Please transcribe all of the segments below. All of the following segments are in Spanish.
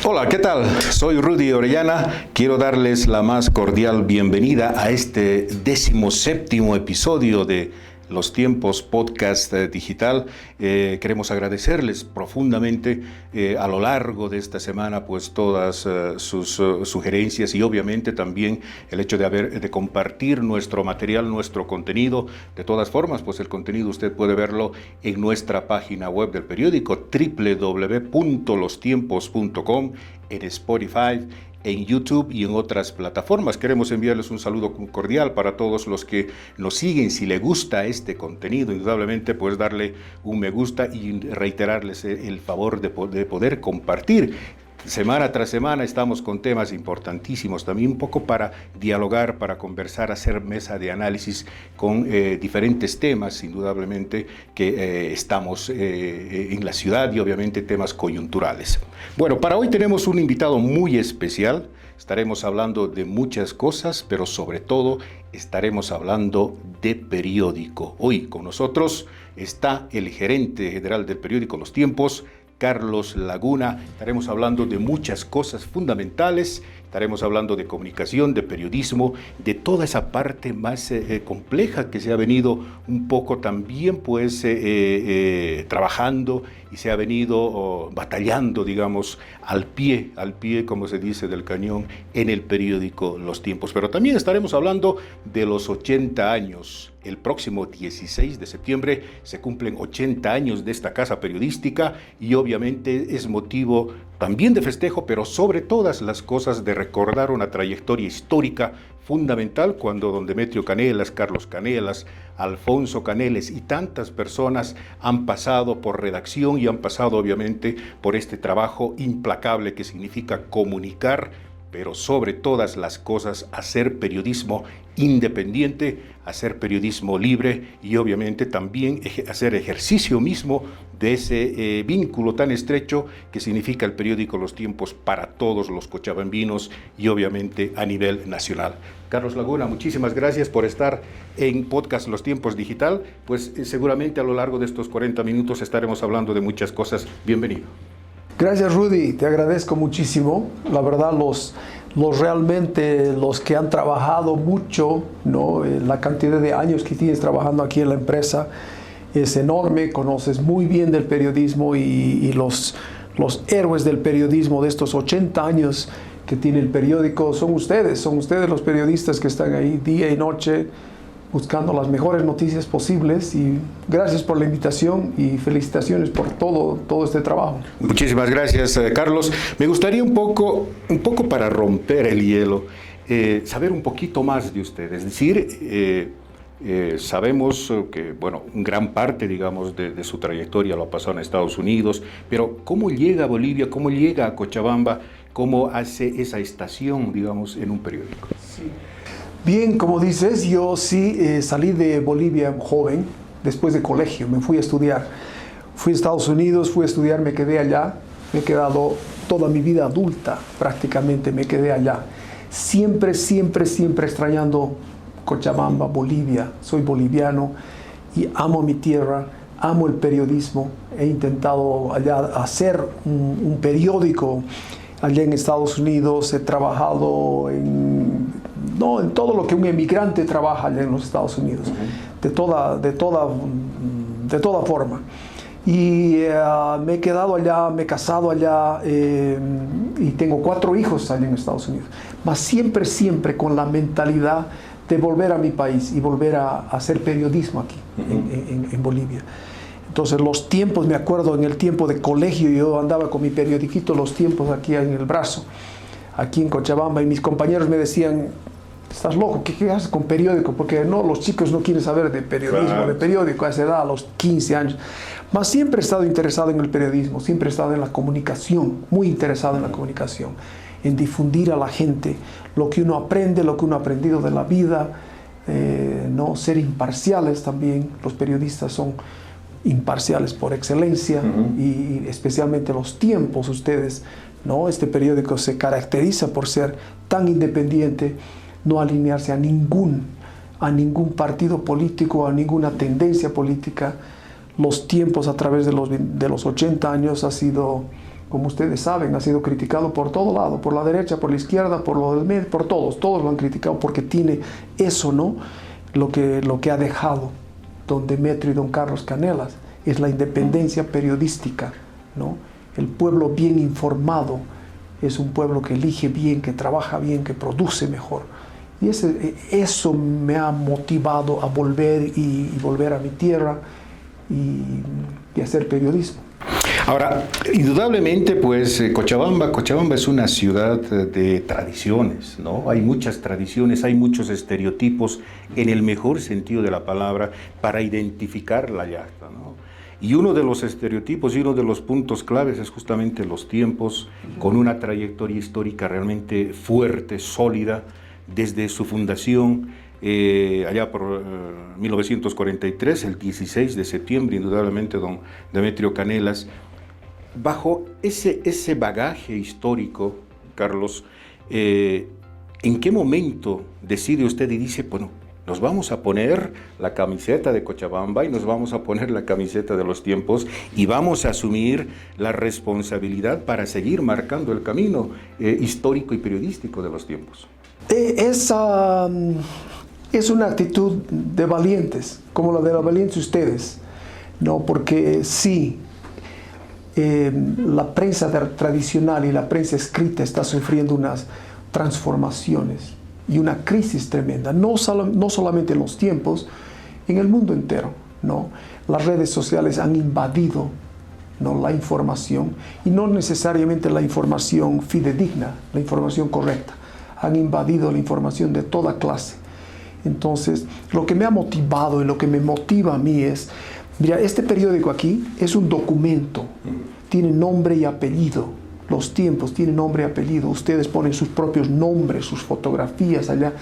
Hola, ¿qué tal? Soy Rudy Orellana. Quiero darles la más cordial bienvenida a este 17º episodio de Los Tiempos Podcast Digital. Queremos agradecerles profundamente a lo largo de esta semana pues todas sus sugerencias y obviamente también el hecho de compartir nuestro material, nuestro contenido. De todas formas, pues el contenido usted puede verlo en nuestra página web del periódico www.lostiempos.com, en Spotify, en YouTube y en otras plataformas. Queremos enviarles un saludo cordial para todos los que nos siguen. Si les gusta este contenido, indudablemente pues darle un me gusta y reiterarles el favor de poder compartir. Semana tras semana estamos con temas importantísimos, también un poco para dialogar, para conversar, hacer mesa de análisis con diferentes temas, indudablemente que estamos en la ciudad y obviamente temas coyunturales. Bueno, para hoy tenemos un invitado muy especial. Estaremos hablando de muchas cosas, pero sobre todo estaremos hablando de periódico. Hoy con nosotros está el gerente general del periódico Los Tiempos, Carlos Laguna. Estaremos hablando de muchas cosas fundamentales, estaremos hablando de comunicación, de periodismo, de toda esa parte más compleja que se ha venido un poco también pues trabajando y se ha venido batallando, digamos, al pie, como se dice, del cañón en el periódico Los Tiempos. Pero también estaremos hablando de los 80 años. El próximo 16 de septiembre se cumplen 80 años de esta casa periodística y obviamente es motivo también de festejo, pero sobre todas las cosas de recordar una trayectoria histórica fundamental cuando don Demetrio Canelas, Carlos Canelas, Alfonso Caneles y tantas personas han pasado por redacción y han pasado obviamente por este trabajo implacable que significa comunicar, pero sobre todas las cosas hacer periodismo independiente, hacer periodismo libre y obviamente también hacer ejercicio mismo de ese vínculo tan estrecho que significa el periódico Los Tiempos para todos los cochabambinos y obviamente a nivel nacional. Carlos Laguna, muchísimas gracias por estar en Podcast Los Tiempos Digital. Pues seguramente a lo largo de estos 40 minutos estaremos hablando de muchas cosas. Bienvenido. Gracias, Rudy, te agradezco muchísimo. La verdad, los que han trabajado mucho, ¿no? La cantidad de años que tienes trabajando aquí en la empresa es enorme, conoces muy bien del periodismo y los héroes del periodismo de estos 80 años que tiene el periódico son ustedes los periodistas que están ahí día y noche buscando las mejores noticias posibles, y gracias por la invitación y felicitaciones por todo este trabajo. Muchísimas gracias, Carlos. Me gustaría un poco para romper el hielo, saber un poquito más de usted. Es decir, sabemos que, bueno, gran parte, digamos, de su trayectoria lo ha pasado en Estados Unidos, pero ¿cómo llega a Bolivia? ¿Cómo llega a Cochabamba? ¿Cómo hace esa estación, digamos, en un periódico? Sí. Bien, como dices, yo sí salí de Bolivia joven, después de colegio, me fui a estudiar. Fui a Estados Unidos, fui a estudiar, me quedé allá, me he quedado toda mi vida adulta, prácticamente me quedé allá. Siempre extrañando Cochabamba, Bolivia. Soy boliviano y amo mi tierra, amo el periodismo. He intentado allá hacer un periódico allá en Estados Unidos, he trabajado en todo lo que un emigrante trabaja allá en los Estados Unidos, de toda forma. Y me he quedado allá, me he casado allá y tengo 4 hijos allá en Estados Unidos. Mas siempre con la mentalidad de volver a mi país y volver a hacer periodismo aquí en Bolivia. Entonces Los Tiempos, me acuerdo en el tiempo de colegio, yo andaba con mi periodiquito Los Tiempos aquí en el brazo, aquí en Cochabamba, y mis compañeros me decían: ¿estás loco? ¿Qué haces con periódico? Porque no, los chicos no quieren saber de periodismo, claro, de periódico a esa edad, a los 15 años. Mas siempre he estado interesado en el periodismo, siempre he estado en la comunicación, muy interesado en la comunicación, en difundir a la gente lo que uno aprende, lo que uno ha aprendido de la vida, no ser imparciales también. Los periodistas son imparciales por excelencia, y especialmente Los Tiempos, ustedes, ¿no? Este periódico se caracteriza por ser tan independiente, no alinearse a ningún partido político, a ninguna tendencia política. Los Tiempos, a través de los 80 años, ha sido como ustedes saben, ha sido criticado por todo lado, por la derecha, por la izquierda, por lo del medio, por todos lo han criticado porque tiene eso, ¿no? Lo que ha dejado don Demetrio y don Carlos Canelas es la independencia periodística, ¿no? El pueblo bien informado es un pueblo que elige bien, que trabaja bien, que produce mejor. Y eso me ha motivado a volver y volver a mi tierra y hacer periodismo. Ahora, indudablemente, pues Cochabamba es una ciudad de tradiciones, ¿no? Hay muchas tradiciones, hay muchos estereotipos, en el mejor sentido de la palabra, para identificar la Yacta, ¿no? Y uno de los estereotipos y uno de los puntos claves es justamente los tiempos, con una trayectoria histórica realmente fuerte, sólida, desde su fundación, allá por 1943, el 16 de septiembre, indudablemente, don Demetrio Canelas. Bajo ese bagaje histórico, Carlos, ¿en qué momento decide usted y dice, bueno, nos vamos a poner la camiseta de Cochabamba y nos vamos a poner la camiseta de los tiempos y vamos a asumir la responsabilidad para seguir marcando el camino histórico y periodístico de los tiempos? Es una actitud de valientes, como la de los valientes ustedes, ¿no? Porque sí, la prensa tradicional y la prensa escrita está sufriendo unas transformaciones y una crisis tremenda, no solamente en los tiempos, en el mundo entero, ¿no? Las redes sociales han invadido, ¿no?, la información, y no necesariamente la información fidedigna, la información correcta. Han invadido la información de toda clase. Entonces, lo que me ha motivado y lo que me motiva a mí es, mira, este periódico aquí es un documento, tiene nombre y apellido. Los tiempos tienen nombre y apellido. Ustedes ponen sus propios nombres, sus fotografías allá,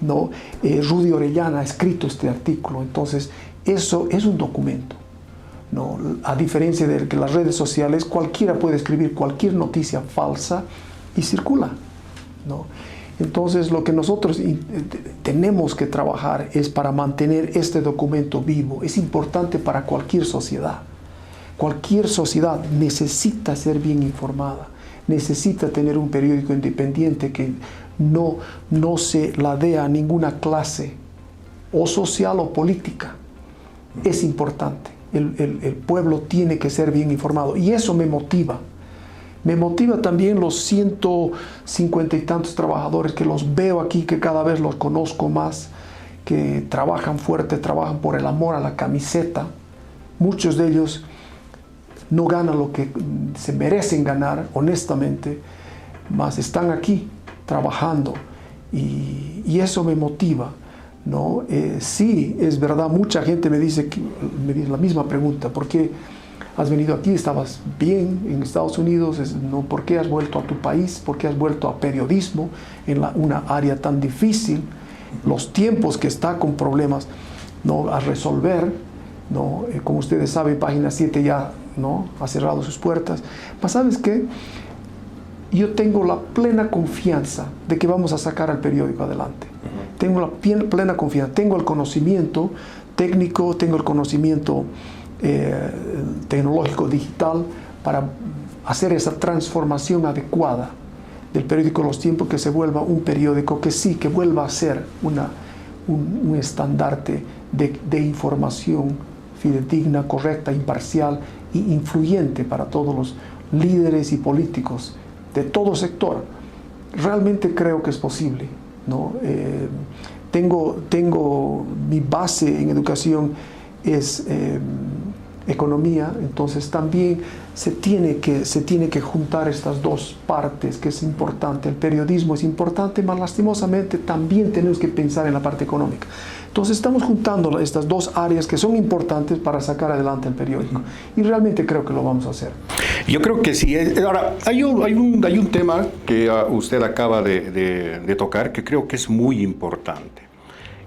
¿no? Rudy Orellana ha escrito este artículo. Entonces, eso es un documento, ¿no? A diferencia de que las redes sociales, cualquiera puede escribir cualquier noticia falsa y circula, ¿no? Entonces, lo que nosotros tenemos que trabajar es para mantener este documento vivo. Es importante para cualquier sociedad. Cualquier sociedad necesita ser bien informada, necesita tener un periódico independiente que no se ladea a ninguna clase, o social o política. Es importante. El pueblo tiene que ser bien informado y eso me motiva. Me motiva también los 150 y tantos trabajadores que los veo aquí, que cada vez los conozco más, que trabajan fuerte, trabajan por el amor a la camiseta. Muchos de ellos no ganan lo que se merecen ganar, honestamente, mas están aquí trabajando y eso me motiva, ¿no? Sí, es verdad, mucha gente me dice la misma pregunta: ¿por qué has venido aquí? Estabas bien en Estados Unidos, ¿no? ¿Por qué has vuelto a tu país? ¿Por qué has vuelto a periodismo en una área tan difícil? Los tiempos que está con problemas, ¿no?, a resolver, ¿no? Como ustedes saben, Página 7 ya, ¿no?, ha cerrado sus puertas. Pero ¿sabes qué? Yo tengo la plena confianza de que vamos a sacar al periódico adelante. Tengo la plena confianza, tengo el conocimiento técnico, tengo el conocimiento tecnológico digital para hacer esa transformación adecuada del periódico Los Tiempos, que se vuelva un periódico que sí, que vuelva a ser un estandarte de información fidedigna, correcta, imparcial e influyente para todos los líderes y políticos de todo sector. Realmente creo que es posible, ¿no? Tengo mi base en educación es economía, entonces también se tiene que juntar estas dos partes, que es importante. El periodismo es importante, pero lastimosamente también tenemos que pensar en la parte económica. Entonces estamos juntando estas dos áreas que son importantes para sacar adelante el periódico, y realmente creo que lo vamos a hacer. Yo creo que sí. Ahora, hay un tema que usted acaba de tocar que creo que es muy importante.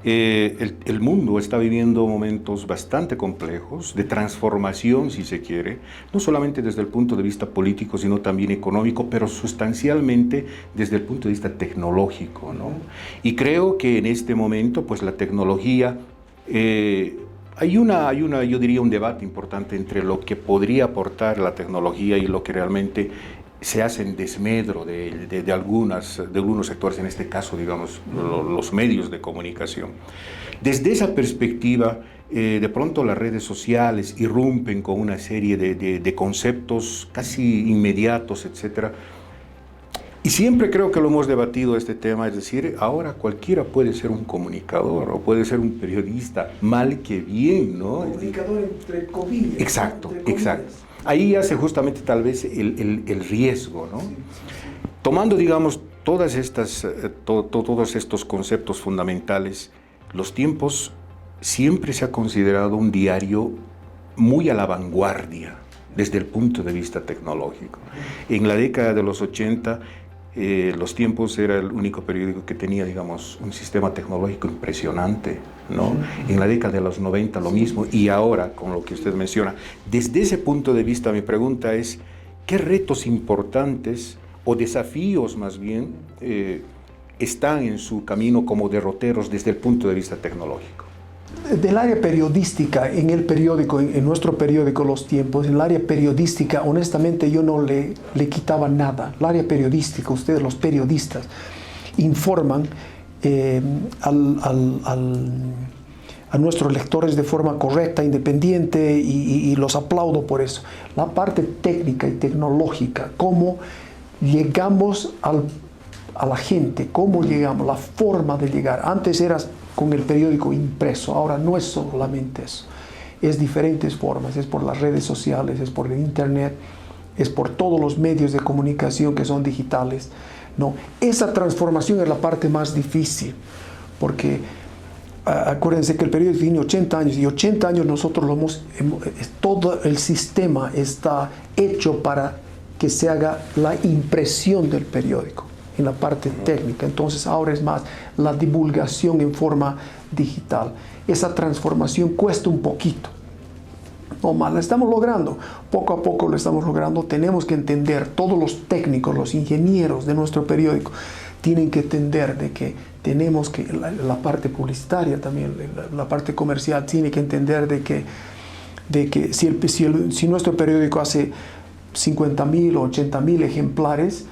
El mundo está viviendo momentos bastante complejos, de transformación, si se quiere, no solamente desde el punto de vista político, sino también económico, pero sustancialmente desde el punto de vista tecnológico, ¿no? Y creo que en este momento, pues la tecnología yo diría, un debate importante entre lo que podría aportar la tecnología y lo que realmente se hace en desmedro de algunos sectores, en este caso, digamos, los medios de comunicación. Desde esa perspectiva, de pronto las redes sociales irrumpen con una serie de conceptos casi inmediatos, etcétera. Y siempre creo que lo hemos debatido este tema, es decir, ahora cualquiera puede ser un comunicador o puede ser un periodista, mal que bien, ¿no? Comunicador entre comillas. Exacto, entre comillas. exacto. Ahí hace justamente tal vez el riesgo, ¿no? Sí. Tomando, digamos, todos estos conceptos fundamentales, Los Tiempos siempre se ha considerado un diario muy a la vanguardia desde el punto de vista tecnológico. En la década de los 80, Los Tiempos era el único periódico que tenía, digamos, un sistema tecnológico impresionante, ¿no? En la década de los 90 lo mismo, y ahora, con lo que usted menciona. Desde ese punto de vista, mi pregunta es, ¿qué retos importantes o desafíos más bien están en su camino como derroteros desde el punto de vista tecnológico? Del área periodística, en el periódico, en nuestro periódico Los Tiempos, en el área periodística, honestamente yo no le quitaba nada. El área periodística, ustedes los periodistas, informan a nuestros lectores de forma correcta, independiente, y los aplaudo por eso. La parte técnica y tecnológica, cómo llegamos a la gente, cómo llegamos, la forma de llegar. Antes era con el periódico impreso, ahora no es solamente eso, es diferentes formas, es por las redes sociales, es por el internet, es por todos los medios de comunicación que son digitales, ¿no? Esa transformación es la parte más difícil, porque acuérdense que el periódico tiene 80 años, y 80 años nosotros todo el sistema está hecho para que se haga la impresión del periódico, en la parte técnica. Entonces ahora es más la divulgación en forma digital. Esa transformación cuesta un poquito, no más, la estamos logrando, poco a poco lo estamos logrando. Tenemos que entender, todos los técnicos, los ingenieros de nuestro periódico tienen que entender de que tenemos que, la parte publicitaria también, la parte comercial tiene que entender de que si nuestro periódico hace 50,000 o 80,000 ejemplares,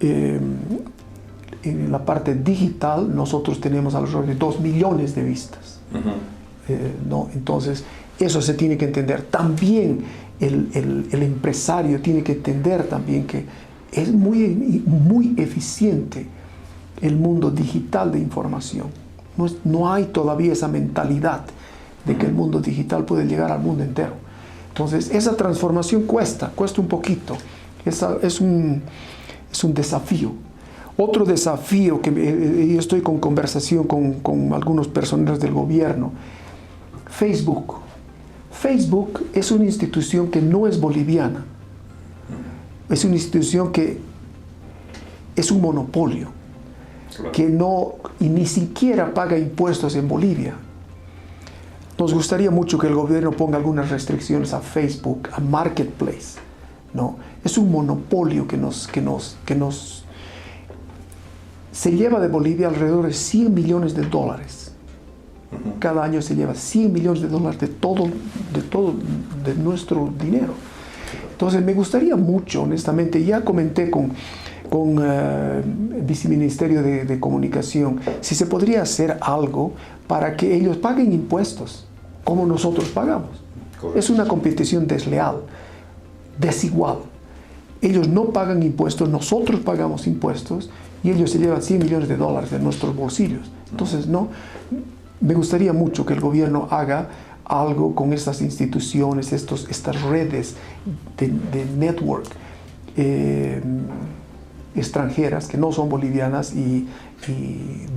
en la parte digital nosotros tenemos alrededor de 2 millones de vistas. ¿No? Entonces eso se tiene que entender. También el empresario tiene que entender también que es muy eficiente el mundo digital de información. No hay todavía esa mentalidad de que el mundo digital puede llegar al mundo entero. Entonces esa transformación cuesta un poquito. Es un desafío. Otro desafío que yo estoy con conversación con algunos personeros del gobierno, Facebook. Facebook es una institución que no es boliviana. Es una institución que es un monopolio, que y ni siquiera paga impuestos en Bolivia. Nos gustaría mucho que el gobierno ponga algunas restricciones a Facebook, a Marketplace, ¿no? Es un monopolio que se lleva de Bolivia alrededor de $100 millones. Cada año se lleva $100 millones de todo nuestro dinero. Entonces me gustaría mucho, honestamente, ya comenté con el viceministerio de Comunicación, si se podría hacer algo para que ellos paguen impuestos como nosotros pagamos. Correcto. Es una competición desleal, desigual. Ellos no pagan impuestos, nosotros pagamos impuestos, y ellos se llevan $100 millones de nuestros bolsillos. Entonces, me gustaría mucho que el gobierno haga algo con estas instituciones, estas redes de network extranjeras que no son bolivianas y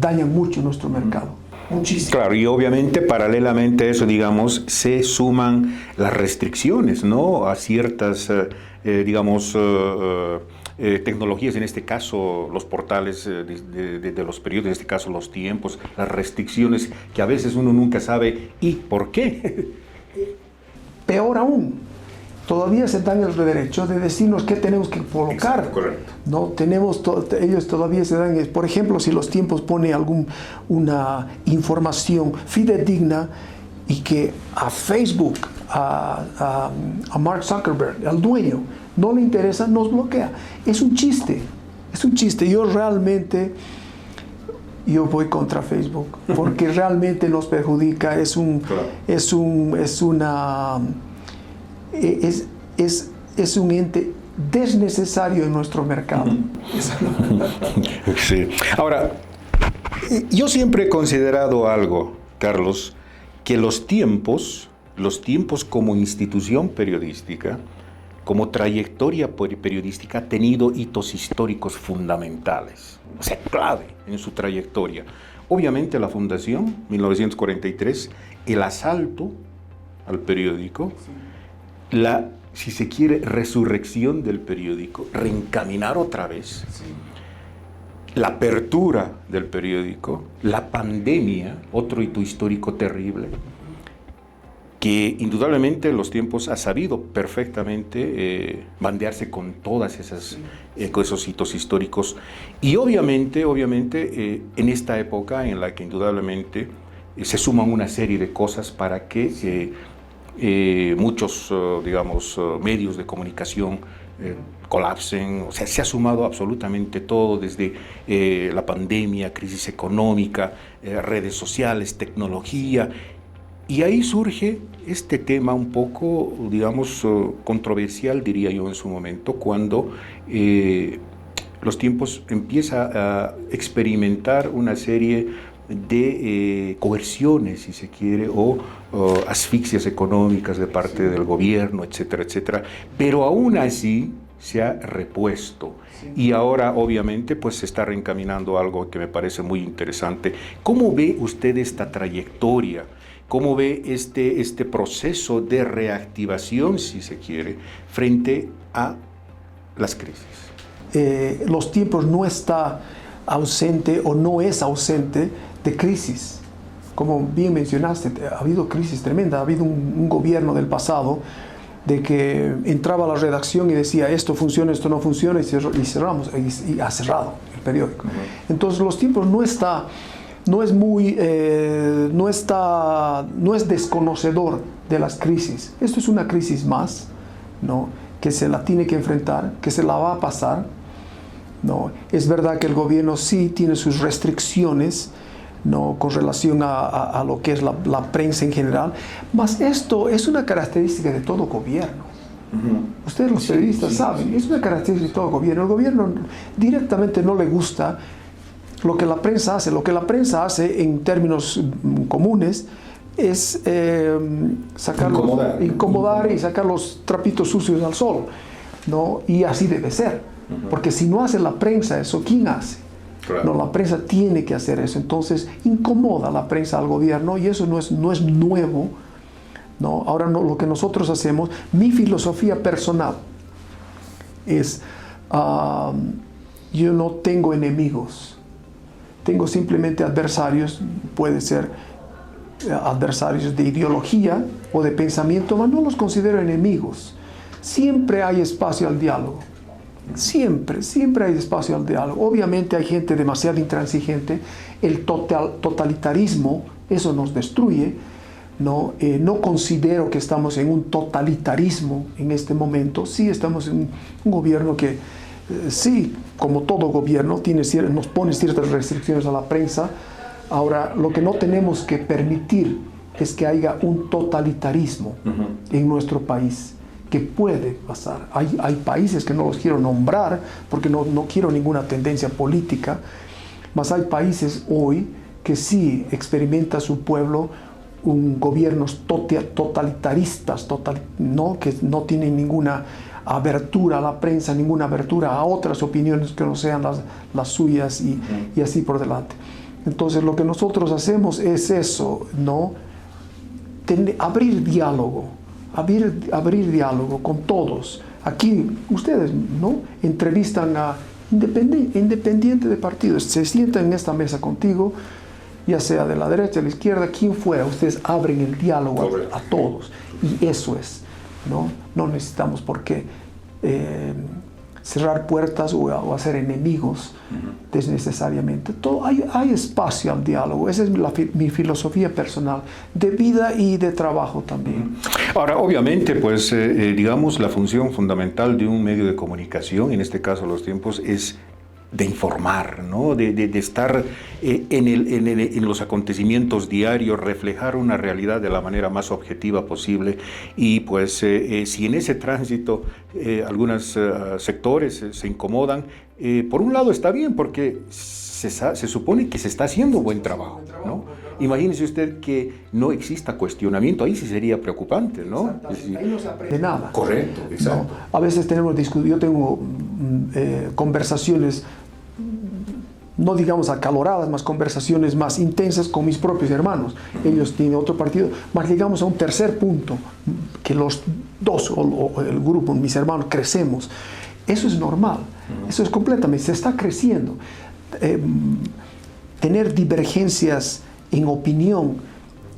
dañan mucho nuestro mercado. Muchísimo. Claro, y obviamente paralelamente a eso, digamos, se suman las restricciones, ¿no? A ciertas, tecnologías, en este caso los portales de los periódicos, en este caso Los Tiempos, las restricciones que a veces uno nunca sabe y por qué. Peor aún, todavía se dan el derecho de decirnos qué tenemos que colocar. Exacto, correcto. No ellos todavía se dan, por ejemplo, si Los Tiempos pone una información fidedigna, y que a Facebook, a Mark Zuckerberg, al dueño, no le interesa, nos bloquea. Es un chiste. Yo voy contra Facebook porque realmente nos perjudica. Es un ente desnecesario en nuestro mercado. Sí. Ahora, yo siempre he considerado algo, Carlos, que los tiempos como institución periodística, como trayectoria periodística, ha tenido hitos históricos fundamentales, o sea, clave en su trayectoria. Obviamente la fundación, 1943, el asalto al periódico, la, si se quiere, resurrección del periódico, reencaminar otra vez, la apertura del periódico, la pandemia, otro hito histórico terrible, que indudablemente en los tiempos ha sabido perfectamente bandearse con todas con esos hitos históricos. Y obviamente en esta época en la que indudablemente se suman una serie de cosas para que muchos, medios de comunicación colapsen. O sea, se ha sumado absolutamente todo, desde la pandemia, crisis económica, redes sociales, tecnología. Y ahí surge este tema un poco, controversial, diría yo en su momento, cuando los tiempos empieza a experimentar una serie de coerciones, si se quiere, o asfixias económicas de parte del gobierno, etcétera, etcétera. Pero aún así se ha repuesto. Y ahora, obviamente, pues se está reencaminando algo que me parece muy interesante. ¿Cómo ve usted esta trayectoria? ¿Cómo ve este proceso de reactivación, si se quiere, frente a las crisis? Los tiempos no está ausente o no es ausente de crisis. Como bien mencionaste, ha habido crisis tremenda. Ha habido un gobierno del pasado de que entraba a la redacción y decía esto funciona, esto no funciona, y cerramos, y ha cerrado el periódico. Entonces los tiempos no es desconocedor de las crisis. Esto es una crisis más, ¿no?, que se la tiene que enfrentar, que se la va a pasar, ¿no? Es verdad que el gobierno sí tiene sus restricciones, ¿no?, con relación a lo que es la prensa en general, mas esto es una característica de todo gobierno. Ustedes los periodistas saben, es una característica de todo gobierno. El gobierno directamente no le gusta lo que la prensa hace. Lo que la prensa hace en términos comunes es incomodar y sacar los trapitos sucios al sol, ¿no? Y así debe ser, porque si no hace la prensa eso, ¿quién hace? Claro. No, la prensa tiene que hacer eso. Entonces incomoda la prensa al gobierno y eso no es nuevo, ¿no? Ahora lo que nosotros hacemos, mi filosofía personal es yo no tengo enemigos, tengo simplemente adversarios. Puede ser adversarios de ideología o de pensamiento, pero no los considero enemigos. Siempre hay espacio al diálogo. Siempre hay espacio al diálogo. Obviamente hay gente demasiado intransigente. El totalitarismo, eso nos destruye, ¿no? No considero que estamos en un totalitarismo en este momento. Sí estamos en un gobierno que, sí, como todo gobierno, nos pone ciertas restricciones a la prensa. Ahora, lo que no tenemos que permitir es que haya un totalitarismo en nuestro país, que puede pasar. Hay países que no los quiero nombrar porque no quiero ninguna tendencia política, mas hay países hoy que sí experimenta su pueblo gobiernos totalitaristas, ¿no?, que no tienen ninguna abertura a la prensa, ninguna abertura a otras opiniones que no sean las suyas y así por delante. Entonces lo que nosotros hacemos es eso, ¿no? Abrir diálogo con todos. Aquí ustedes, ¿no?, entrevistan a independiente de partidos, se sientan en esta mesa contigo, ya sea de la derecha, de la izquierda, quien fuera, ustedes abren el diálogo a todos. Y eso es, ¿no? No necesitamos por qué cerrar puertas o hacer enemigos desnecesariamente. Hay espacio al diálogo. Esa es mi filosofía personal de vida y de trabajo también. Ahora, obviamente, pues, digamos, la función fundamental de un medio de comunicación, en este caso Los Tiempos, es de informar, ¿no? de estar en los acontecimientos diarios, reflejar una realidad de la manera más objetiva posible. Y pues si en ese tránsito algunos sectores se incomodan, por un lado está bien, porque se supone que se está haciendo buen trabajo, ¿no? Imagínese usted que no exista cuestionamiento, ahí sí sería preocupante, ¿no? Ahí no se aprende nada. Correcto, exacto. No, a veces yo tengo conversaciones, no digamos acaloradas, más conversaciones más intensas con mis propios hermanos. Ellos tienen otro partido, más llegamos a un tercer punto, que los dos, o el grupo, mis hermanos, crecemos. Eso es normal, eso es completamente, se está creciendo. Tener divergencias en opinión,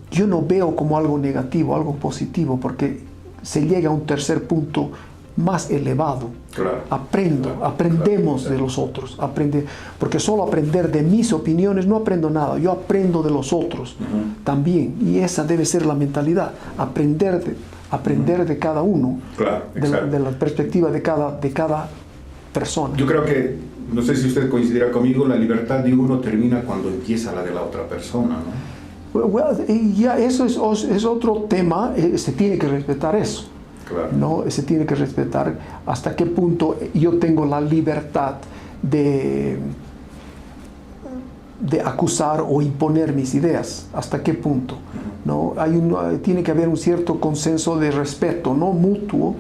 yo no veo como algo negativo, algo positivo, porque se llega a un tercer punto más elevado. Claro. Aprendemos de los otros, porque solo aprender de mis opiniones no aprendo nada, yo aprendo de los otros también, y esa debe ser la mentalidad, aprender de cada uno, claro, de la perspectiva de cada persona. Yo creo que, no sé si usted coincidirá conmigo, la libertad de uno termina cuando empieza la de la otra persona, ¿no? Ya eso es otro tema, se tiene que respetar eso. Claro. ¿No? Se tiene que respetar hasta qué punto yo tengo la libertad de acusar o imponer mis ideas, hasta qué punto, ¿no? Tiene que haber un cierto consenso de respeto, ¿no? Mutuo,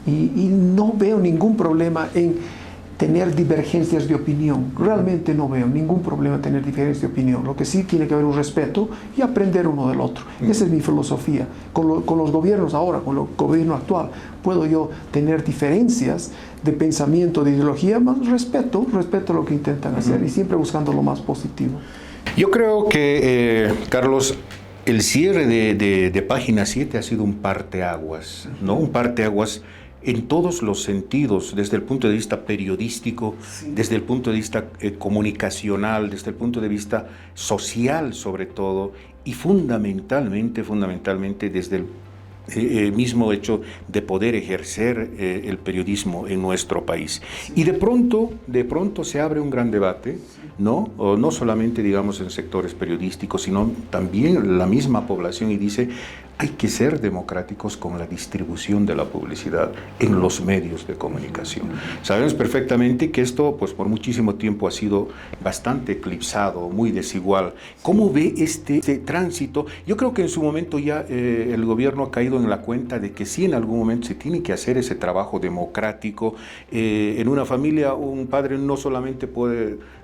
y no veo ningún problema en tener divergencias de opinión. Realmente no veo ningún problema en tener diferencias de opinión. Lo que sí tiene que haber un respeto y aprender uno del otro. Esa es mi filosofía. Con los gobiernos ahora, con el gobierno actual, puedo yo tener diferencias de pensamiento, de ideología, más respeto lo que intentan hacer y siempre buscando lo más positivo. Yo creo que, Carlos, el cierre de Página 7 ha sido un parteaguas, ¿no? Un parteaguas en todos los sentidos, desde el punto de vista periodístico, desde el punto de vista comunicacional, desde el punto de vista social sobre todo, y fundamentalmente desde el mismo hecho de poder ejercer el periodismo en nuestro país. Y de pronto se abre un gran debate, ¿no? O no solamente, digamos, en sectores periodísticos, sino también la misma población, y dice: hay que ser democráticos con la distribución de la publicidad en los medios de comunicación. Sabemos perfectamente que esto, pues, por muchísimo tiempo ha sido bastante eclipsado, muy desigual. ¿Cómo ve este tránsito? Yo creo que en su momento ya el gobierno ha caído en la cuenta de que sí, en algún momento se tiene que hacer ese trabajo democrático. En una familia, un padre no solamente puede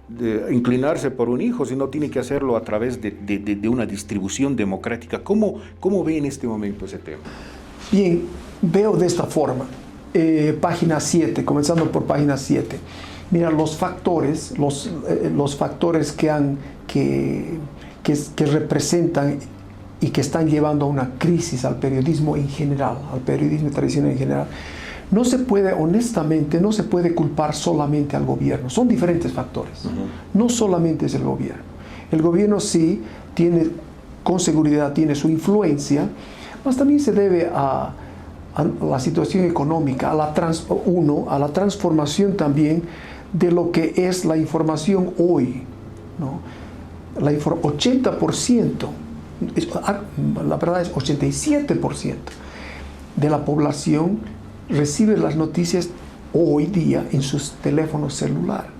inclinarse por un hijo, sino tiene que hacerlo a través de una distribución democrática. ¿Cómo ve en este momento ese tema? Bien, veo de esta forma. Página 7, comenzando por Página 7. Mira, los factores que representan y que están llevando a una crisis al periodismo en general, al periodismo tradicional en general, honestamente, no se puede culpar solamente al gobierno. Son diferentes factores. No solamente es el gobierno. El gobierno sí tiene, con seguridad, tiene su influencia, mas también se debe a la situación económica, a la transformación también de lo que es la información hoy, ¿no? 80%, la verdad es 87% de la población recibe las noticias hoy día en sus teléfonos celulares,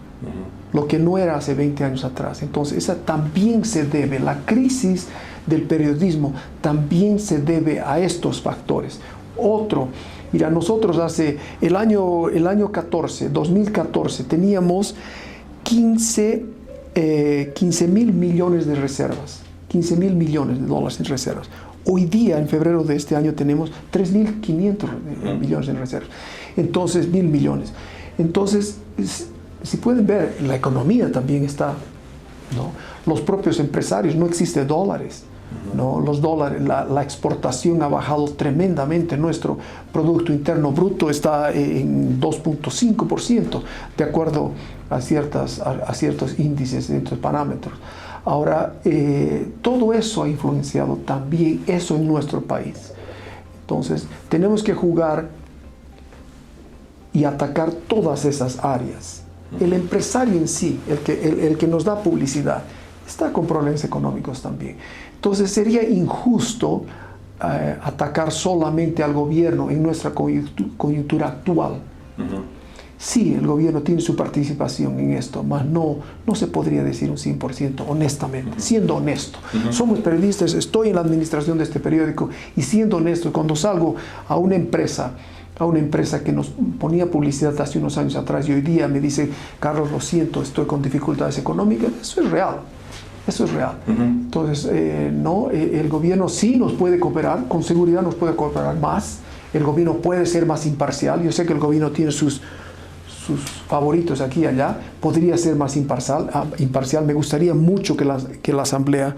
lo que no era hace 20 años atrás. Entonces, esa también se debe, la crisis del periodismo también se debe a estos factores. Mira, nosotros hace el año 2014, teníamos 15 mil millones de reservas, 15 mil millones de dólares en reservas. Hoy día, en febrero de este año, tenemos 3.500 millones en reservas. Entonces, 1.000 millones. Entonces, si pueden ver, la economía también está, ¿no? Los propios empresarios, no existen dólares. ¿no? Los dólares, la exportación ha bajado tremendamente. Nuestro Producto Interno Bruto está en 2.5%, de acuerdo a ciertos índices, ciertos parámetros. Ahora, todo eso ha influenciado también eso en nuestro país. Entonces, tenemos que jugar y atacar todas esas áreas. El empresario en sí, el que nos da publicidad, está con problemas económicos también. Entonces sería injusto atacar solamente al gobierno en nuestra coyuntura actual. Sí, el gobierno tiene su participación en esto, mas no se podría decir un 100% honestamente, siendo honesto. Somos periodistas, estoy en la administración de este periódico y siendo honesto, cuando salgo a una empresa que nos ponía publicidad hace unos años atrás y hoy día me dice, Carlos, lo siento, estoy con dificultades económicas, eso es real. Eso es real. Entonces, el gobierno sí nos puede cooperar, con seguridad nos puede cooperar más. El gobierno puede ser más imparcial. Yo sé que el gobierno tiene sus favoritos aquí y allá. Podría ser más imparcial. Me gustaría mucho que la Asamblea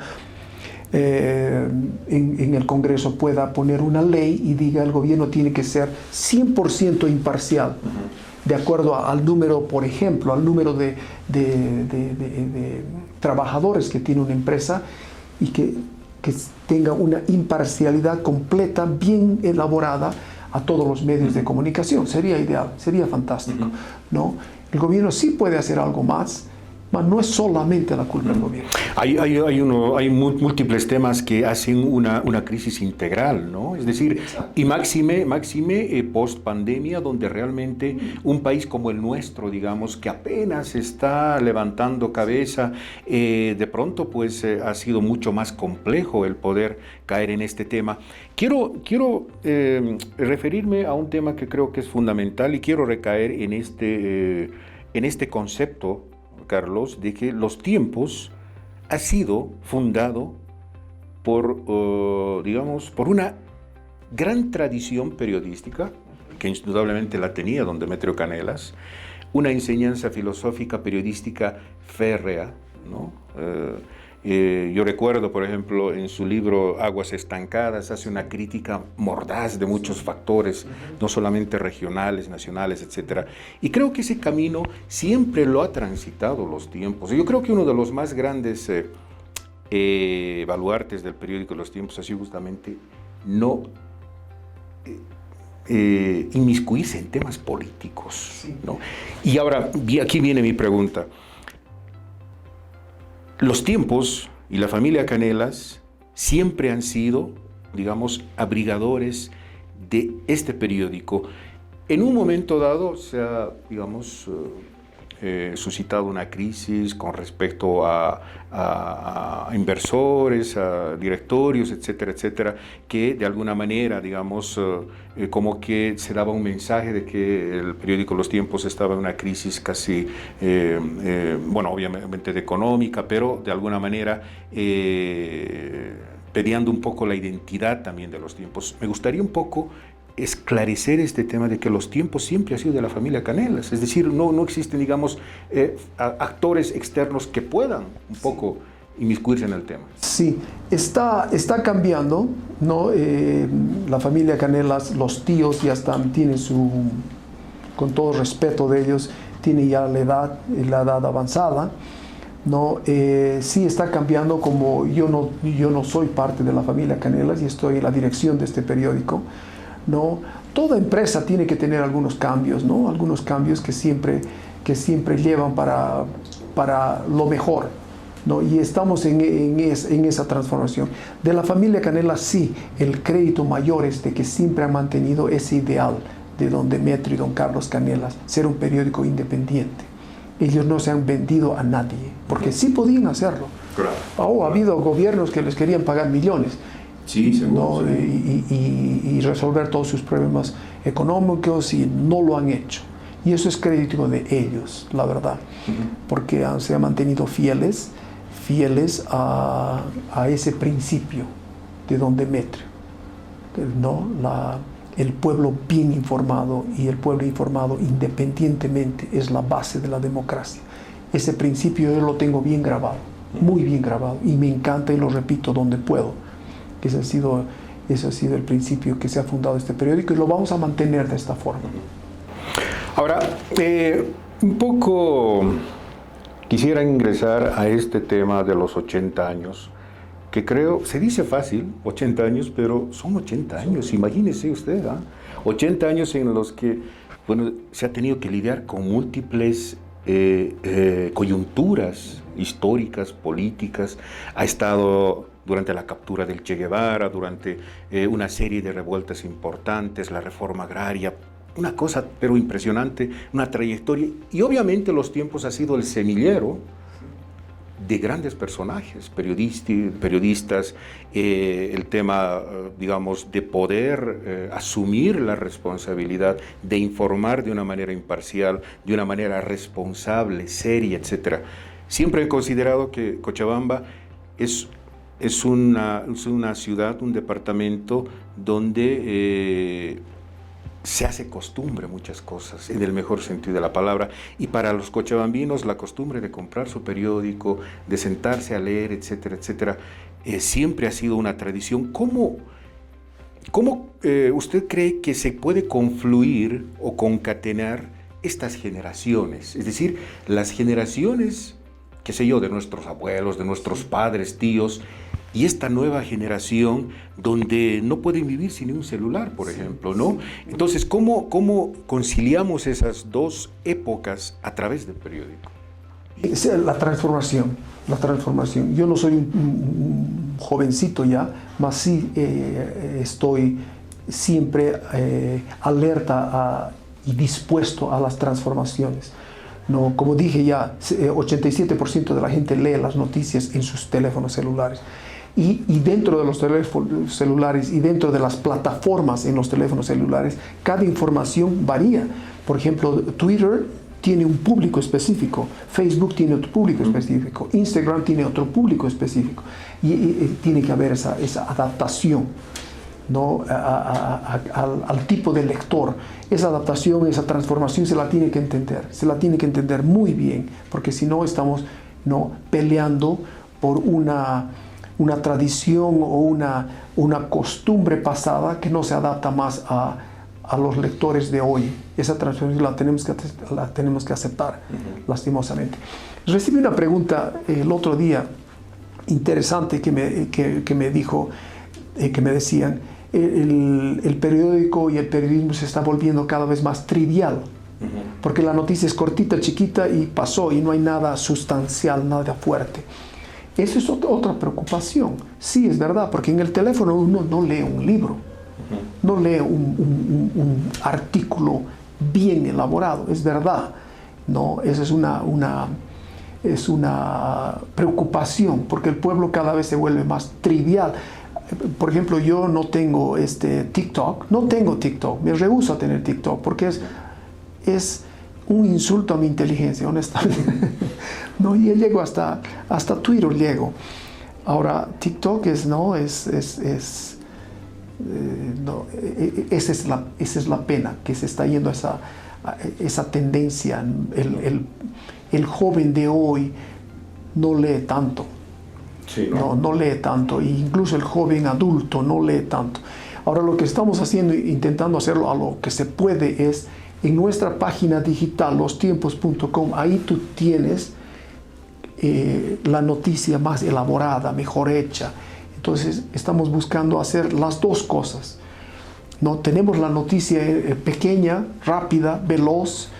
en el Congreso pueda poner una ley y diga el gobierno tiene que ser 100% imparcial. De acuerdo al número, por ejemplo, al número de trabajadores que tiene una empresa y que tenga una imparcialidad completa, bien elaborada a todos los medios de comunicación. Sería ideal, sería fantástico, ¿no? El gobierno sí puede hacer algo más, pero no es solamente la culpa del gobierno. Hay múltiples temas que hacen una crisis integral, ¿no? Es decir, y máxime post pandemia, donde realmente un país como el nuestro, digamos, que apenas está levantando cabeza, de pronto pues ha sido mucho más complejo el poder caer en este tema. Quiero referirme a un tema que creo que es fundamental y quiero recaer en este concepto, Carlos, de que Los Tiempos ha sido fundado por una gran tradición periodística, que indudablemente la tenía don Demetrio Canelas, una enseñanza filosófica periodística férrea, ¿no? Yo recuerdo, por ejemplo, en su libro Aguas Estancadas, hace una crítica mordaz de muchos factores, no solamente regionales, nacionales, etc. Y creo que ese camino siempre lo ha transitado Los Tiempos. Yo creo que uno de los más grandes baluartes del periódico Los Tiempos ha sido justamente no inmiscuirse en temas políticos, ¿no? Y ahora, aquí viene mi pregunta. Los Tiempos y la familia Canelas siempre han sido, digamos, abrigadores de este periódico. En un momento dado se ha, digamos, suscitado una crisis con respecto a inversores, a directorios, etcétera, etcétera, que de alguna manera, digamos, como que se daba un mensaje de que el periódico Los Tiempos estaba en una crisis casi, bueno, obviamente económica, pero de alguna manera peleando un poco la identidad también de Los Tiempos. Me gustaría un poco esclarecer este tema de que Los Tiempos siempre ha sido de la familia Canelas, es decir, no existen, digamos, actores externos que puedan un poco inmiscuirse en el tema. Sí, está cambiando, ¿no? La familia Canelas, los tíos ya tienen con todo respeto de ellos, tienen ya la edad avanzada, ¿no? Sí está cambiando, como yo no soy parte de la familia Canelas y estoy en la dirección de este periódico, ¿no? Toda empresa tiene que tener algunos cambios, ¿no? Algunos cambios que siempre llevan para lo mejor, ¿no? Y estamos en esa transformación. De la familia Canelas, sí, el crédito mayor es de que siempre ha mantenido ese ideal de don Demetrio y don Carlos Canelas, ser un periódico independiente. Ellos no se han vendido a nadie, porque sí podían hacerlo. Claro. Ha habido gobiernos que les querían pagar millones. Sí, seguro, ¿no? Y resolver todos sus problemas económicos, y no lo han hecho. Y eso es crédito de ellos, la verdad, porque se han mantenido fieles a ese principio de don Demetrio, ¿no? El pueblo bien informado y el pueblo informado independientemente es la base de la democracia. Ese principio yo lo tengo bien grabado. muy bien grabado, y me encanta y lo repito donde puedo. Ese ha sido el principio que se ha fundado este periódico y lo vamos a mantener de esta forma. Ahora, un poco quisiera ingresar a este tema de los 80 años, que creo, se dice fácil, 80 años, pero son 80 años, imagínese usted, 80 años en los que, bueno, se ha tenido que lidiar con múltiples coyunturas históricas, políticas, ha estado durante la captura del Che Guevara, durante una serie de revueltas importantes, la reforma agraria, una cosa pero impresionante, una trayectoria, y obviamente los tiempos ha sido el semillero de grandes personajes, periodistas, el tema, digamos, de poder asumir la responsabilidad de informar de una manera imparcial, de una manera responsable, seria, etc. Siempre he considerado que Cochabamba es una ciudad, un departamento donde se hace costumbre muchas cosas, en el mejor sentido de la palabra, y para los cochabambinos la costumbre de comprar su periódico, de sentarse a leer, etcétera, etcétera, siempre ha sido una tradición. ¿Cómo usted cree que se puede confluir o concatenar estas generaciones? Es decir, las generaciones, qué sé yo, de nuestros abuelos, de nuestros padres, tíos, y esta nueva generación donde no pueden vivir sin un celular, por ejemplo, ¿no? Entonces, ¿cómo conciliamos esas dos épocas a través del periódico? La transformación. Yo no soy un jovencito ya, mas sí estoy siempre alerta y dispuesto a las transformaciones. No, como dije ya, 87% de la gente lee las noticias en sus teléfonos celulares. Y dentro de los teléfonos celulares y dentro de las plataformas en los teléfonos celulares, cada información varía. Por ejemplo, Twitter tiene un público específico, Facebook tiene otro público específico, Instagram tiene otro público específico. Y tiene que haber esa adaptación, ¿no? al tipo de lector. Esa adaptación, esa transformación se la tiene que entender muy bien, porque si no estamos peleando por una tradición o una costumbre pasada que no se adapta más a los lectores de hoy. Esa transformación la tenemos que aceptar, lastimosamente. Recibí una pregunta el otro día interesante que me dijo, que me decían, el periódico y el periodismo se está volviendo cada vez más trivial, porque la noticia es cortita, chiquita y pasó, y no hay nada sustancial, nada fuerte. Eso es otra preocupación. Sí, es verdad, porque en el teléfono uno no lee un libro, no lee un artículo bien elaborado, es verdad. No, esa es una preocupación, porque el pueblo cada vez se vuelve más trivial. Por ejemplo, yo no tengo TikTok, me rehúso a tener TikTok, porque es un insulto a mi inteligencia, honestamente. No, y llego hasta Twitter llego. Ahora, TikTok esa es la pena, que se está yendo esa tendencia. El joven de hoy no lee tanto. Sí, ¿no? No lee tanto, e incluso el joven adulto no lee tanto. Ahora, lo que estamos haciendo, intentando hacerlo a lo que se puede, es en nuestra página digital, lostiempos.com, ahí tú tienes la noticia más elaborada, mejor hecha. Entonces estamos buscando hacer las dos cosas. No tenemos la noticia pequeña, rápida, veloz.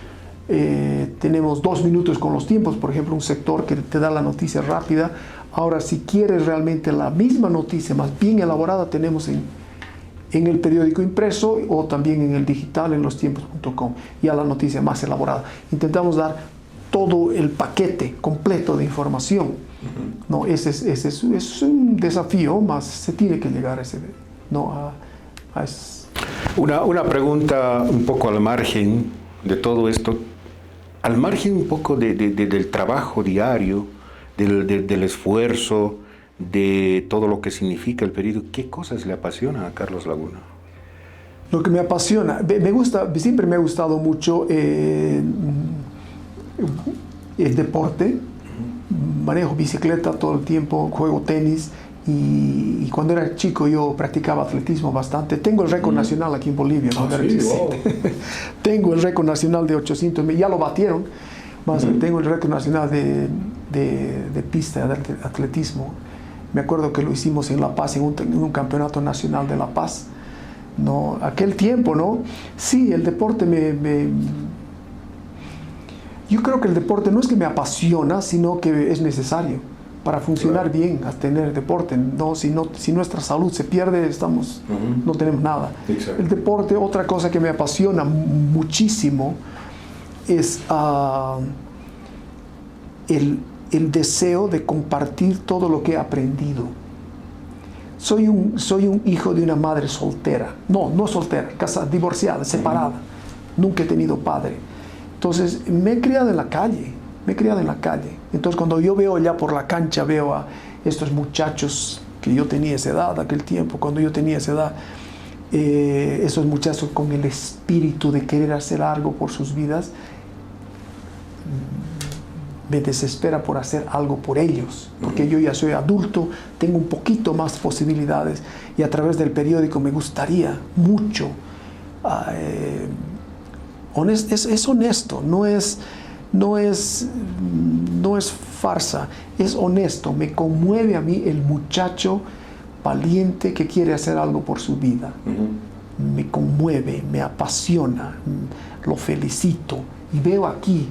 Tenemos 2 minutos con los tiempos, por ejemplo, un sector que te da la noticia rápida. Ahora, si quieres realmente la misma noticia más bien elaborada, tenemos en el periódico impreso o también en el digital, en lostiempos.com, ya la noticia más elaborada. Intentamos dar todo el paquete completo de información. No, ese es un desafío, más se tiene que llegar a ese. Una pregunta un poco al margen de todo esto, al margen un poco del trabajo diario, del esfuerzo, de todo lo que significa el periódico. ¿Qué cosas le apasionan a Carlos Laguna? Lo que me apasiona, siempre me ha gustado mucho el deporte, Manejo bicicleta todo el tiempo, juego tenis. Y cuando era chico yo practicaba atletismo bastante. Tengo el récord nacional aquí en Bolivia. ¿No? Sí, wow. Tengo el récord nacional de 800, ya lo batieron, más tengo el récord nacional de pista de atletismo. Me acuerdo que lo hicimos en La Paz, en un campeonato nacional de La Paz. ¿No? Aquel tiempo, ¿no? Sí, el deporte yo creo que el deporte no es que me apasiona, sino que es necesario para funcionar bien, a tener deporte. No, si nuestra salud se pierde, no tenemos nada. Exacto. El deporte, otra cosa que me apasiona muchísimo es el deseo de compartir todo lo que he aprendido. Soy un hijo de una madre soltera. No soltera, casada, divorciada, separada. Nunca he tenido padre. Entonces, me he criado en la calle. Entonces, cuando yo veo allá por la cancha, veo a estos muchachos que yo tenía esa edad, aquel tiempo, cuando yo tenía esa edad, esos muchachos con el espíritu de querer hacer algo por sus vidas, me desespera por hacer algo por ellos, porque yo ya soy adulto, tengo un poquito más posibilidades y a través del periódico me gustaría mucho. Es honesto, no es farsa, es honesto. Me conmueve a mí el muchacho valiente que quiere hacer algo por su vida. Me conmueve, me apasiona, lo felicito y veo aquí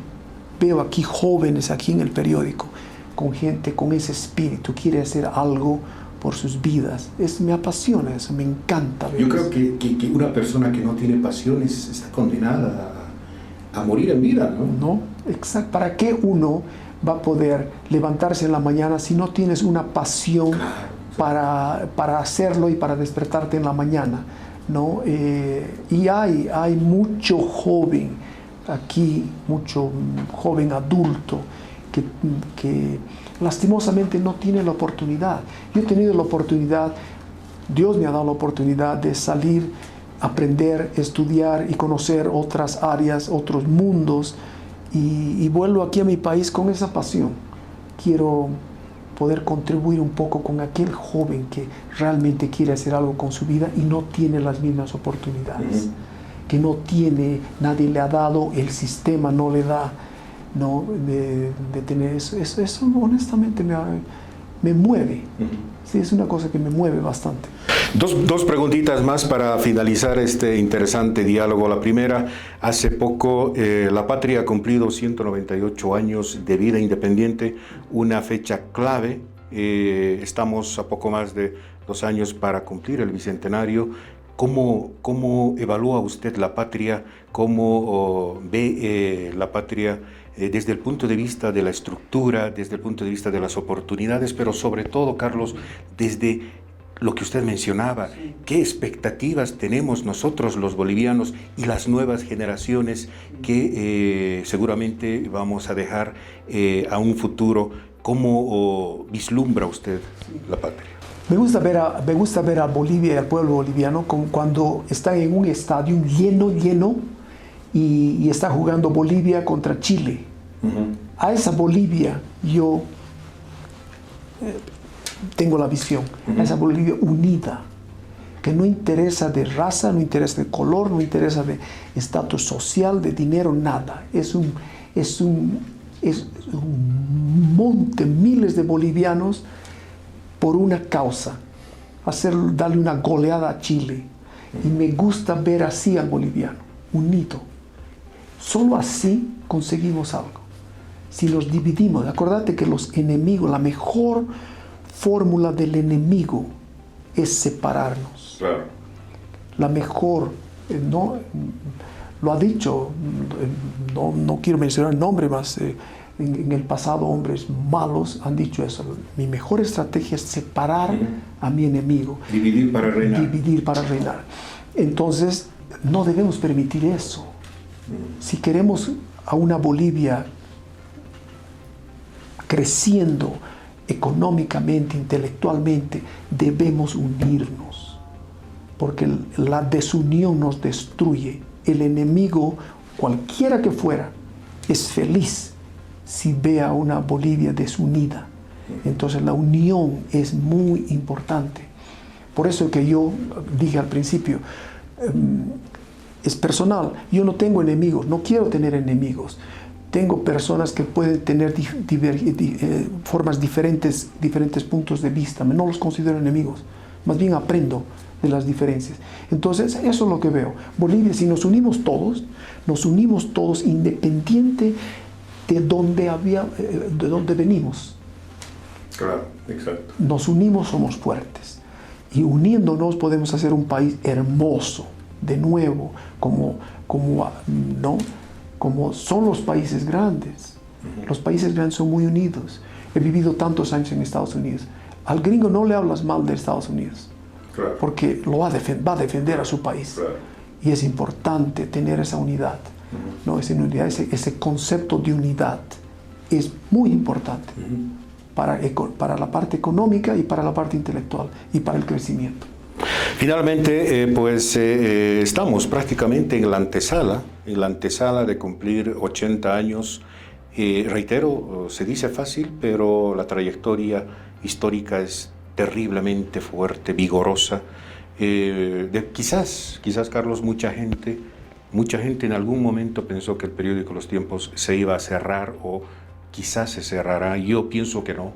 jóvenes aquí en el periódico, con gente con ese espíritu, quiere hacer algo por sus vidas. Me apasiona eso, me encanta ver Yo eso. creo que una persona que no tiene pasiones está condenada a morir en vida, ¿no? ¿No? Exacto. ¿Para qué uno va a poder levantarse en la mañana si no tienes una pasión para hacerlo y para despertarte en la mañana? ¿No? Y hay mucho joven aquí, mucho joven adulto que lastimosamente no tiene la oportunidad. Yo he tenido la oportunidad, Dios me ha dado la oportunidad de salir, aprender, estudiar y conocer otras áreas, otros mundos, y vuelvo aquí a mi país con esa pasión. Quiero poder contribuir un poco con aquel joven que realmente quiere hacer algo con su vida y no tiene las mismas oportunidades. Que no tiene, nadie le ha dado, el sistema no le da, ¿no? de tener eso. Eso honestamente me mueve. Sí, es una cosa que me mueve bastante. Dos preguntitas más para finalizar este interesante diálogo. La primera, hace poco la patria ha cumplido 198 años de vida independiente, una fecha clave. Estamos a poco más de 2 años para cumplir el bicentenario. ¿Cómo evalúa usted la patria? ¿Cómo ve la patria desde el punto de vista de la estructura, desde el punto de vista de las oportunidades, pero sobre todo, Carlos, desde lo que usted mencionaba? ¿Qué expectativas tenemos nosotros los bolivianos y las nuevas generaciones que seguramente vamos a dejar a un futuro? ¿Cómo vislumbra usted la patria? Me gusta ver a Bolivia y al pueblo boliviano cuando está en un estadio lleno y está jugando Bolivia contra Chile. A esa Bolivia yo tengo la visión, a esa Bolivia unida, que no interesa de raza, no interesa de color, no interesa de estatus social, de dinero, nada. Es un monte, miles de bolivianos por una causa, darle una goleada a Chile. Y me gusta ver así al boliviano, unido. Solo así conseguimos algo. Si los dividimos, acordate que los enemigos, la mejor fórmula del enemigo es separarnos. Claro. La mejor, no, lo ha dicho, no quiero mencionar el nombre más. En el pasado hombres malos han dicho eso. Mi mejor estrategia es separar a mi enemigo. Dividir para reinar. Dividir para reinar. Entonces, no debemos permitir eso. Si queremos a una Bolivia creciendo económicamente, intelectualmente, debemos unirnos. Porque la desunión nos destruye. El enemigo, cualquiera que fuera, es feliz si ve a una Bolivia desunida. Entonces la unión es muy importante. Por eso que yo dije al principio, es personal. Yo no tengo enemigos, no quiero tener enemigos. Tengo personas que pueden tener formas diferentes diferentes puntos de vista. No los considero enemigos, más bien aprendo de las diferencias. Entonces, eso es lo que veo. Bolivia, si nos unimos todos independiente de dónde venimos. Claro, exacto. Nos unimos, somos fuertes. Y uniéndonos podemos hacer un país hermoso, de nuevo, como son los países grandes. Los países grandes son muy unidos. He vivido tantos años en Estados Unidos. Al gringo no le hablas mal de Estados Unidos, claro, porque va a defender a su país. Claro. Y es importante tener esa unidad. ¿No? Esa unidad, ese concepto de unidad es muy importante para la parte económica y para la parte intelectual y para el crecimiento. Finalmente, estamos prácticamente en la antesala de cumplir 80 años. Reitero, se dice fácil, pero la trayectoria histórica es terriblemente fuerte, vigorosa. Quizás, Carlos, mucha gente en algún momento pensó que el periódico Los Tiempos se iba a cerrar o quizás se cerrará. Yo pienso que no.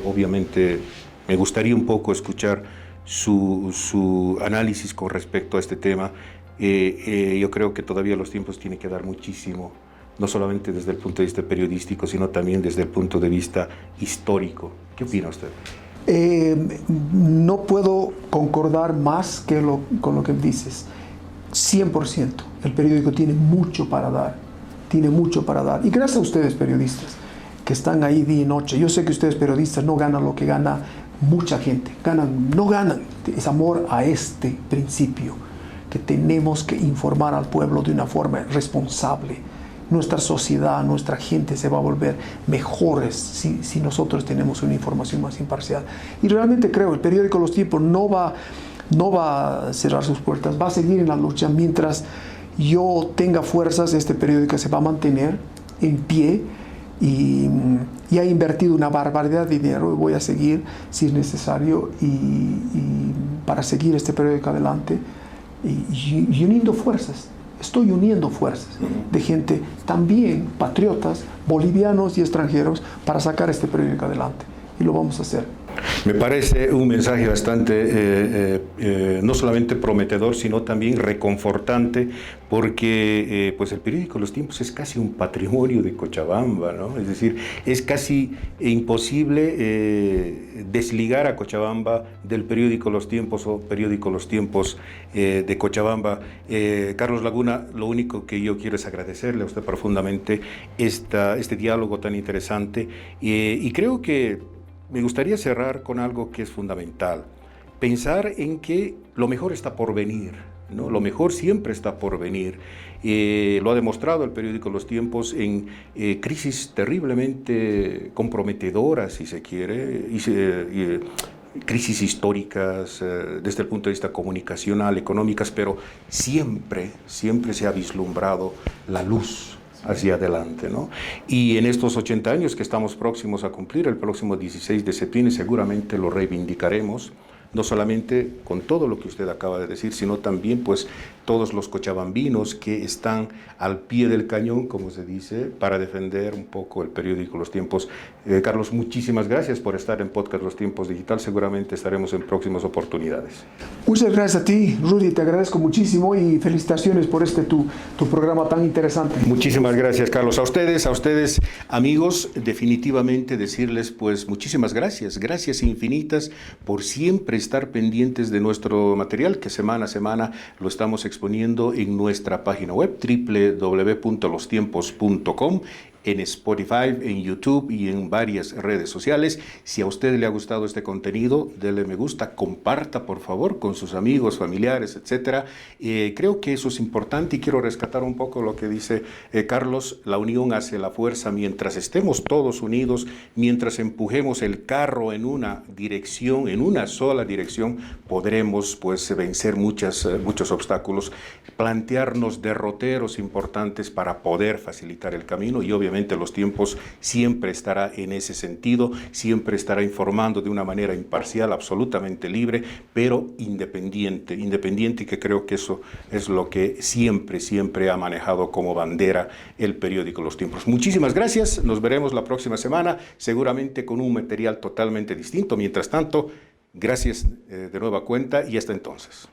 Obviamente me gustaría un poco escuchar su análisis con respecto a este tema. Yo creo que todavía Los Tiempos tiene que dar muchísimo, no solamente desde el punto de vista periodístico, sino también desde el punto de vista histórico. ¿Qué opina usted? No puedo concordar más con lo que dices. 100%. El periódico tiene mucho para dar. Y gracias a ustedes, periodistas, que están ahí día y noche. Yo sé que ustedes, periodistas, no ganan lo que gana mucha gente. No ganan. Es amor a este principio, que tenemos que informar al pueblo de una forma responsable. Nuestra sociedad, nuestra gente se va a volver mejores si nosotros tenemos una información más imparcial. Y realmente creo, el periódico Los Tiempos no va a cerrar sus puertas, va a seguir en la lucha. Mientras yo tenga fuerzas, este periódico se va a mantener en pie y ha invertido una barbaridad de dinero y voy a seguir si es necesario y para seguir este periódico adelante y uniendo fuerzas. Estoy uniendo fuerzas de gente, también patriotas, bolivianos y extranjeros, para sacar este periódico adelante. Y lo vamos a hacer. Me parece un mensaje bastante, no solamente prometedor, sino también reconfortante, porque pues el periódico Los Tiempos es casi un patrimonio de Cochabamba, ¿no? Es decir, es casi imposible desligar a Cochabamba del periódico Los Tiempos o periódico Los Tiempos de Cochabamba. Carlos Laguna, lo único que yo quiero es agradecerle a usted profundamente este diálogo tan interesante y creo que me gustaría cerrar con algo que es fundamental. Pensar en que lo mejor está por venir, ¿no? Lo mejor siempre está por venir. Lo ha demostrado el periódico Los Tiempos en crisis terriblemente comprometedoras, si se quiere, crisis históricas, desde el punto de vista comunicacional, económicas, pero siempre se ha vislumbrado la luz hacia adelante, ¿no? Y en estos 80 años que estamos próximos a cumplir, el próximo 16 de septiembre, seguramente lo reivindicaremos, no solamente con todo lo que usted acaba de decir, sino también pues todos los cochabambinos que están al pie del cañón, como se dice, para defender un poco el periódico Los Tiempos. Carlos, muchísimas gracias por estar en Podcast Los Tiempos Digital. Seguramente estaremos en próximas oportunidades. Muchas gracias a ti, Rudy. Te agradezco muchísimo y felicitaciones por tu programa tan interesante. Muchísimas gracias, Carlos. A ustedes, amigos, definitivamente decirles pues muchísimas gracias. Gracias infinitas por siempre estar pendientes de nuestro material que semana a semana lo estamos exponiendo en nuestra página web www.lostiempos.com, en Spotify, en YouTube y en varias redes sociales. Si a usted le ha gustado este contenido, dele me gusta, comparta por favor con sus amigos, familiares, etcétera. Creo que eso es importante y quiero rescatar un poco lo que dice Carlos: la unión hace la fuerza. Mientras estemos todos unidos, mientras empujemos el carro en una dirección, en una sola dirección, podremos pues vencer muchos obstáculos, plantearnos derroteros importantes para poder facilitar el camino y obviamente obviamente Los Tiempos siempre estará en ese sentido, siempre estará informando de una manera imparcial, absolutamente libre, pero independiente, y que creo que eso es lo que siempre ha manejado como bandera el periódico Los Tiempos. Muchísimas gracias, nos veremos la próxima semana, seguramente con un material totalmente distinto. Mientras tanto, gracias de nueva cuenta y hasta entonces.